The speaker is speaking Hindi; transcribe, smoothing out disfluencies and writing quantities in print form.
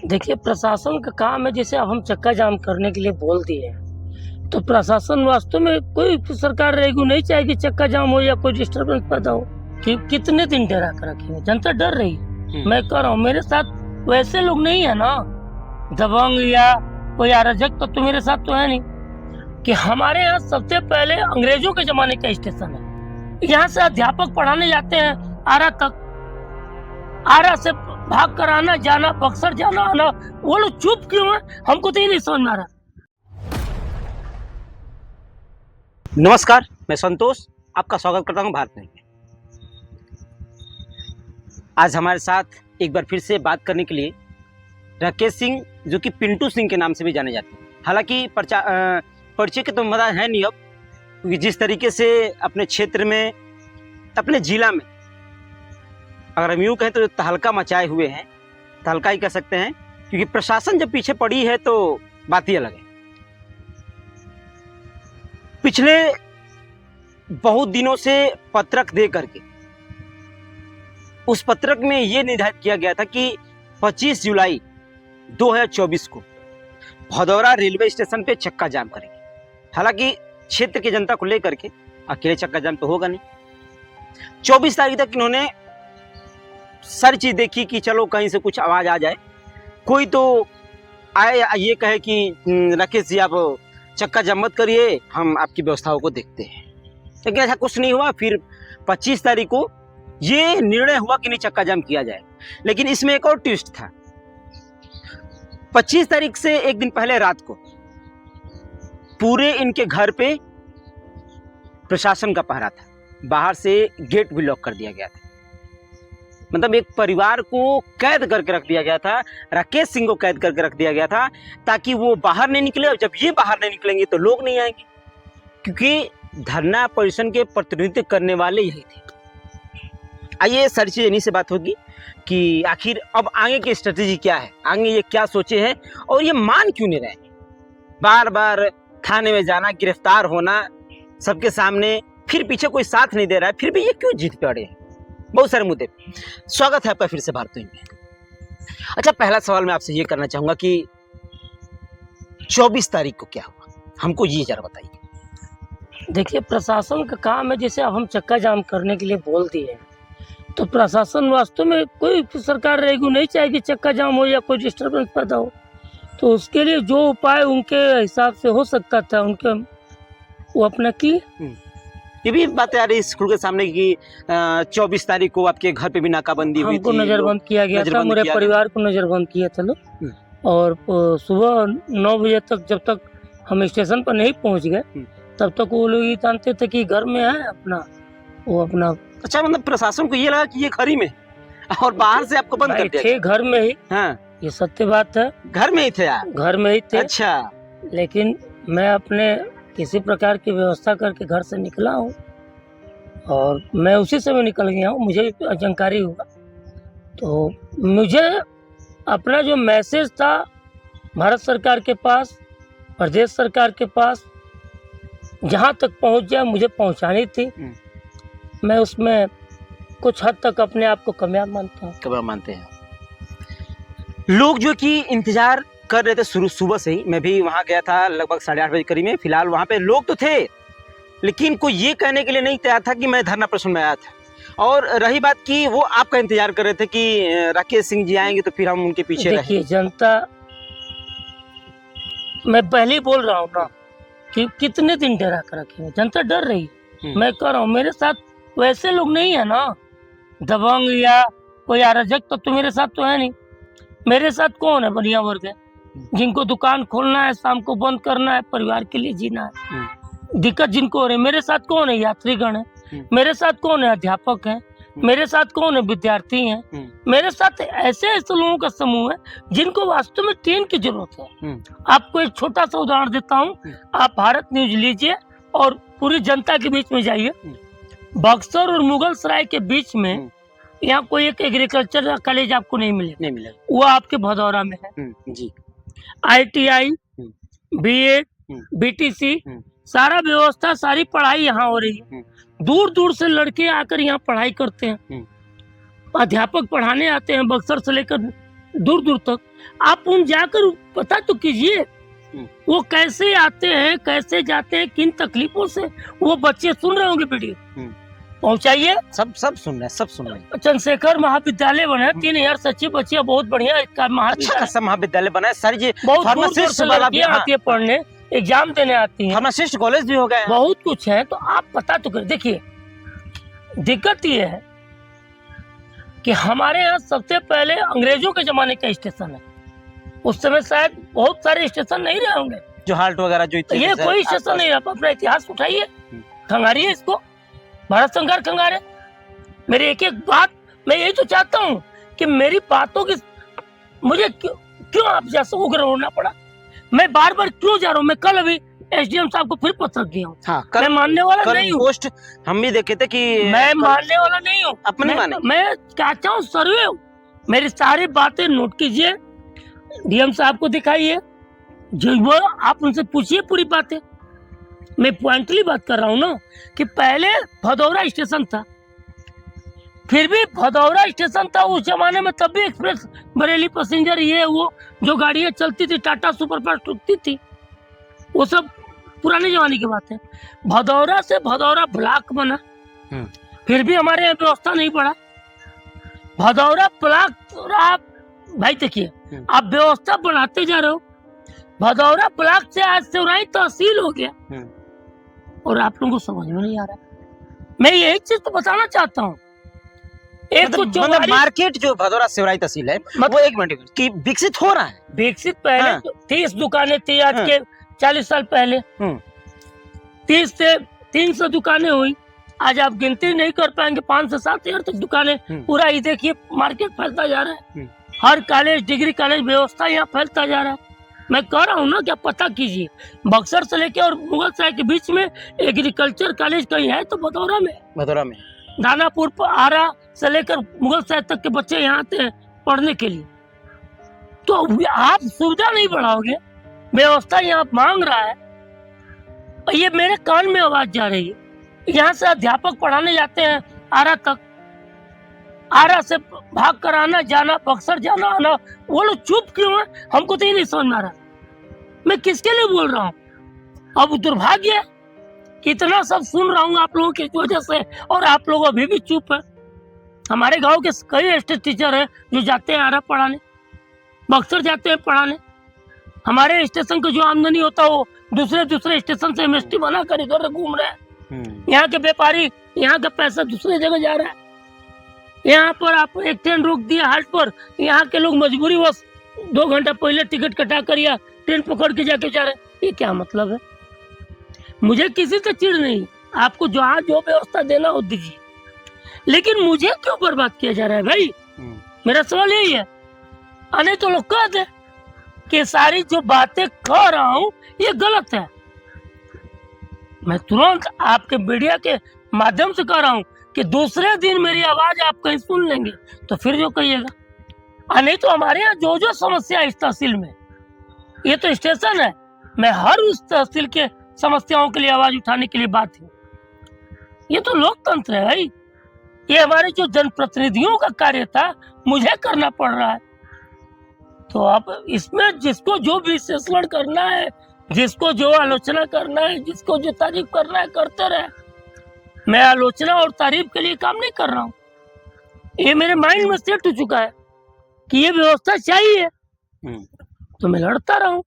देखिए, प्रशासन का काम है। जैसे अब हम चक्का जाम करने के लिए बोल दिए हैं, तो प्रशासन वास्तव में कोई सरकार रहेगी नहीं चाहेगी चक्का जाम हो या कोई डिस्टरबेंस पैदा हो। कि कितने दिन डरा कर रखेंगे, जनता डर रही है। मैं कह रहा हूँ मेरे साथ वैसे लोग नहीं है ना, दबंग या कोई अराजक तो मेरे साथ तो है नहीं। कि हमारे यहाँ सबसे पहले अंग्रेजों के जमाने का स्टेशन है। यहाँ से अध्यापक पढ़ाने जाते हैं आरा तक, आरा से भाग कर आना जाना, बक्सर जाना आना। वो लोग चुप क्यों है, हमको तो ये नहीं समझ में आ रहा। नमस्कार, मैं संतोष आपका स्वागत करता हूं भारत में। आज हमारे साथ एक बार फिर से बात करने के लिए राकेश सिंह, जो कि पिंटू सिंह के नाम से भी जाने जाते हैं। हालांकि परिचय के तो मजा है नहीं अब, क्योंकि जिस तरीके से अपने क्षेत्र में, अपने जिला में, अगर हम यूँ कहें तो तहलका मचाए हुए हैं, तहलका ही कह सकते हैं, क्योंकि प्रशासन जब पीछे पड़ी है तो बात ही अलग है। पिछले बहुत दिनों से पत्रक दे करके उस पत्रक में ये निर्धारित किया गया था कि 25 जुलाई 2024 को भदौरा रेलवे स्टेशन पे चक्का जाम करेंगे। हालांकि क्षेत्र की जनता को लेकर के अकेले चक्का जाम तो होगा नहीं। 24 तारीख तक इन्होंने सारी चीज देखी कि चलो कहीं से कुछ आवाज आ जाए, कोई तो आए ये कहे कि राकेश जी आप चक्का जाम मत करिए, हम आपकी व्यवस्थाओं को देखते हैं। लेकिन ऐसा कुछ नहीं हुआ। फिर 25 तारीख को ये निर्णय हुआ कि नहीं चक्का जाम किया जाए। लेकिन इसमें एक और ट्विस्ट था। 25 तारीख से एक दिन पहले रात को पूरे इनके घर पे प्रशासन का पहरा था, बाहर से गेट भी लॉक कर दिया गया था। मतलब एक परिवार को कैद करके रख दिया गया था, राकेश सिंह को कैद करके रख दिया गया था, ताकि वो बाहर नहीं निकले। और जब ये बाहर नहीं निकलेंगे तो लोग नहीं आएंगे, क्योंकि धरना प्रदर्शन के प्रतिनिधित्व करने वाले यही थे। आइए सारी चीज इन्हीं से बात होगी कि आखिर अब आगे की स्ट्रेटेजी क्या है, आगे ये क्या सोचे हैं और ये मान क्यों नहीं रहे। बार बार थाने में जाना, गिरफ्तार होना सबके सामने, फिर पीछे कोई साथ नहीं दे रहा है, फिर भी ये क्यों जीत पे अड़े हैं। बहुत सारे मुद्दे। स्वागत है आपका फिर से भारत में। अच्छा, पहला सवाल मैं आपसे ये करना चाहूंगा कि 24 तारीख को क्या हुआ, हमको ये जरा बताइए। देखिए, प्रशासन का काम है। जैसे अब हम चक्का जाम करने के लिए बोल दिए हैं, तो प्रशासन वास्तव में कोई सरकार रहेगी नहीं चाहेगी चक्का जाम हो या कोई डिस्टरबेंस पैदा हो। तो उसके लिए जो उपाय उनके हिसाब से हो सकता था उनके, वो अपना किए। ये भी बातें आ रही स्कूल के सामने की 24 तारीख को आपके घर पे भी नाकाबंदी हुई थी, हमको नजरबंद किया गया था, मेरे परिवार को नजरबंद किया था लोग। और सुबह 9 बजे तक जब तक हम स्टेशन पर नहीं पहुंच गए, तब तक वो लोग ये जानते थे कि घर में है अपना, वो अपना। अच्छा, मतलब प्रशासन को ये लगा कि ये घर ही में और बाहर से आपको बंद कर दिया थे घर में ही। हाँ, ये सत्य बात है, घर में ही थे आप? घर में ही थे। अच्छा। लेकिन मैं अपने किसी प्रकार की व्यवस्था करके घर से निकला हूँ और मैं उसी समय निकल गया हूँ। मुझे जानकारी हुआ तो मुझे अपना जो मैसेज था भारत सरकार के पास, प्रदेश सरकार के पास, जहाँ तक पहुँच जाए मुझे पहुँचानी थी। मैं उसमें कुछ हद तक अपने आप को कामयाब मानता हूँ। कामयाब मानते हैं लोग जो कि इंतजार कर रहे थे शुरू सुबह से ही। मैं भी वहाँ गया था लगभग 8:30 बजे करीब में। फिलहाल वहाँ पे लोग तो थे, लेकिन कोई ये कहने के लिए नहीं तैयार था कि मैं धरना प्रदर्शन में आया था। और रही बात कि वो आपका इंतजार कर रहे थे कि राकेश सिंह जी आएंगे तो फिर हम उनके पीछे रहें। देखिए, जनता, मैं पहले ही बोल रहा हूँ ना कि कितने दिन डरा कर रखेंगे, जनता डर रही है। मैं कह रहा हूँ मेरे साथ वैसे लोग नहीं है ना, दबंग या कोई अराजक तो मेरे साथ तो है नहीं। मेरे साथ कौन है? बढ़िया वर्ग है, जिनको दुकान खोलना है, शाम को बंद करना है, परिवार के लिए जीना है। दिक्कत जिनको हो रही है, मेरे साथ कौन है? यात्रीगण है। मेरे साथ कौन है? अध्यापक है। मेरे साथ कौन है? विद्यार्थी हैं। मेरे साथ ऐसे ऐसे लोगों का समूह है जिनको वास्तव में ट्रेन की जरूरत है। आपको एक छोटा सा उदाहरण देता हूँ, आप भारत न्यूज लीजिए और पूरी जनता के बीच में जाइए। बक्सर और मुगल सराय के बीच में यहाँ कोई एक एग्रीकल्चर कॉलेज आपको नहीं मिलेगा। वो आपके भदौरा में है जी। ITI, BEd, BTC, सारा व्यवस्था, सारी पढ़ाई यहाँ हो रही है। दूर दूर से लड़के आकर यहाँ पढ़ाई करते हैं। अध्यापक पढ़ाने आते हैं बक्सर से लेकर दूर दूर तक। आप उन जाकर पता तो कीजिए वो कैसे आते हैं, कैसे जाते हैं, किन तकलीफों से वो बच्चे सुन रहे होंगे वीडियो, पहुंचाइए। सब सुन रहे हैं, सब सुन रहे हैं। चंद्रशेखर महाविद्यालय बना है, 3000 सच्ची बच्चियां, बहुत बढ़िया अच्छा महाविद्यालय, खासा महाविद्यालय बना है, सारी चीज बहुत दूर दूर फार्मासिस्ट से वाला भी, लड़कियां आती है पढ़ने, एग्जाम देने आती हैं, फार्मासिस्ट कॉलेज भी हो गए हैं। बहुत कुछ है। तो आप पता तो कर देखिए, दिक्कत ये है कि हमारे यहाँ सबसे पहले अंग्रेजों के जमाने का स्टेशन है। उस समय शायद बहुत सारे स्टेशन नहीं रहे होंगे, जो हाल्ट वगैरह जो तो ये कोई स्टेशन नहीं रहा। अपना इतिहास उठाइए, खंगारिए इसको, भारत संघार खंगारे। मेरी एक एक बात, मैं यही तो चाहता हूँ कि मेरी बातों की मुझे क्यों आप जैसे उग्र होना पड़ा। मैं बार बार क्यों जा रहा हूँ। मैं कल अभी एसडीएम साहब को फिर पत्र दिया हूँ। हाँ, मैं मानने वाला कल नहीं हूँ, पोस्ट हम भी देखे थे कि मैं मानने वाला नहीं हूँ, अपने माने। मैं चाहता हूँ सर्वे, मेरी सारी बातें नोट कीजिए, डीएम साहब को दिखाइए, जो वो आप उनसे पूछिए पूरी बातें। मैं पॉइंटली बात कर रहा हूँ ना कि पहले भदौरा स्टेशन था, फिर भी भदौरा स्टेशन था उस जमाने में, तब भी एक्सप्रेस बरेली पैसेंजर ये वो जो गाड़ियां चलती थी, टाटा सुपरफास्ट रुकती थी, वो सब पुराने जमाने की बात है। भदौरा से भदौरा ब्लॉक बना, फिर भी हमारे यहाँ व्यवस्था नहीं पड़ा। भदौरा ब्लॉक, आप भाई देखिए, आप व्यवस्था बनाते जा रहे हो। भदौरा ब्लॉक से आज सेवराई तहसील हो गया और आप लोगों को समझ में नहीं आ रहा। मैं यही चीज तो बताना चाहता हूँ। एक मतलब मार्केट जो भदौरा सेवराई तहसील है, वो एक मिनट की विकसित हो रहा है। विकसित पहले 30 दुकानें थी, आज के 40 साल पहले 30 से 300 दुकानें हुई। आज आप गिनती नहीं कर पाएंगे, 5 से 7 हजार तक दुकानें। पूरा ही देखिए मार्केट फैलता जा रहा है, हर कॉलेज, डिग्री कॉलेज व्यवस्था यहाँ फैलता जा रहा है। मैं कह रहा हूँ ना, क्या पता कीजिए, बक्सर से लेके और मुगलसराय के बीच में एग्रीकल्चर कॉलेज कहीं है तो भदौरा में दानापुर आरा से लेकर मुगलसराय तक के बच्चे यहाँ आते हैं पढ़ने के लिए। तो आप सुविधा नहीं बढ़ाओगे, व्यवस्था यहाँ मांग रहा है। ये मेरे कान में आवाज जा रही है, यहाँ से अध्यापक पढ़ाने जाते हैं आरा तक, आरा से भाग कर आना जाना, बक्सर जाना आना, वो लोग चुप क्यों है, हमको तो ये नहीं समझ में आ रहा। मैं किसके लिए बोल रहा हूँ? अब दुर्भाग्य है, इतना सब सुन रहा हूँ आप लोगों की वजह से, और आप लोग अभी भी चुप है। हमारे गांव के कई एस्टेट टीचर हैं जो जाते हैं आरा पढ़ाने, बक्सर जाते हैं पढ़ाने। हमारे स्टेशन को जो आमदनी होता है वो दूसरे स्टेशन से एमएसटी बना कर इधर घूम रहे हैं। यहाँ के व्यापारी, यहाँ का पैसा दूसरे जगह जा रहा है। यहाँ पर आप एक ट्रेन रोक दिया हाल्ट पर, यहाँ के लोग मजबूरी बस 2 घंटा पहले टिकट कटा कर या ट्रेन पकड़ के जाके जा रहे हैं। ये क्या मतलब है? मुझे किसी से चिढ़ नहीं, आपको जहाँ जो व्यवस्था देना हो दीजिए, लेकिन मुझे क्यों बर्बाद किया जा रहा है भाई? मेरा सवाल यही है। अने तो लोग कह दे कि सारी जो बातें कह रहा हूँ ये गलत है। मैं तुरंत आपके मीडिया के माध्यम से कह रहा हूँ कि दूसरे दिन मेरी आवाज आप कहीं सुन लेंगे तो फिर जो कहिएगा। नहीं तो हमारे यहाँ जो समस्या है इस तहसील में, ये तो स्टेशन है, मैं हर उस तहसील के समस्याओं के लिए आवाज उठाने के लिए बात हूँ। ये तो लोकतंत्र है भाई, ये हमारे जो जनप्रतिनिधियों का कार्य था, मुझे करना पड़ रहा है। तो अब इसमें जिसको जो विश्लेषण करना है, जिसको जो आलोचना करना है, जिसको जो तारीफ करना है, करते रहे। मैं आलोचना और तारीफ के लिए काम नहीं कर रहा हूँ। ये मेरे माइंड में सेट हो चुका है कि ये व्यवस्था चाहिए, तो मैं लड़ता रहूं।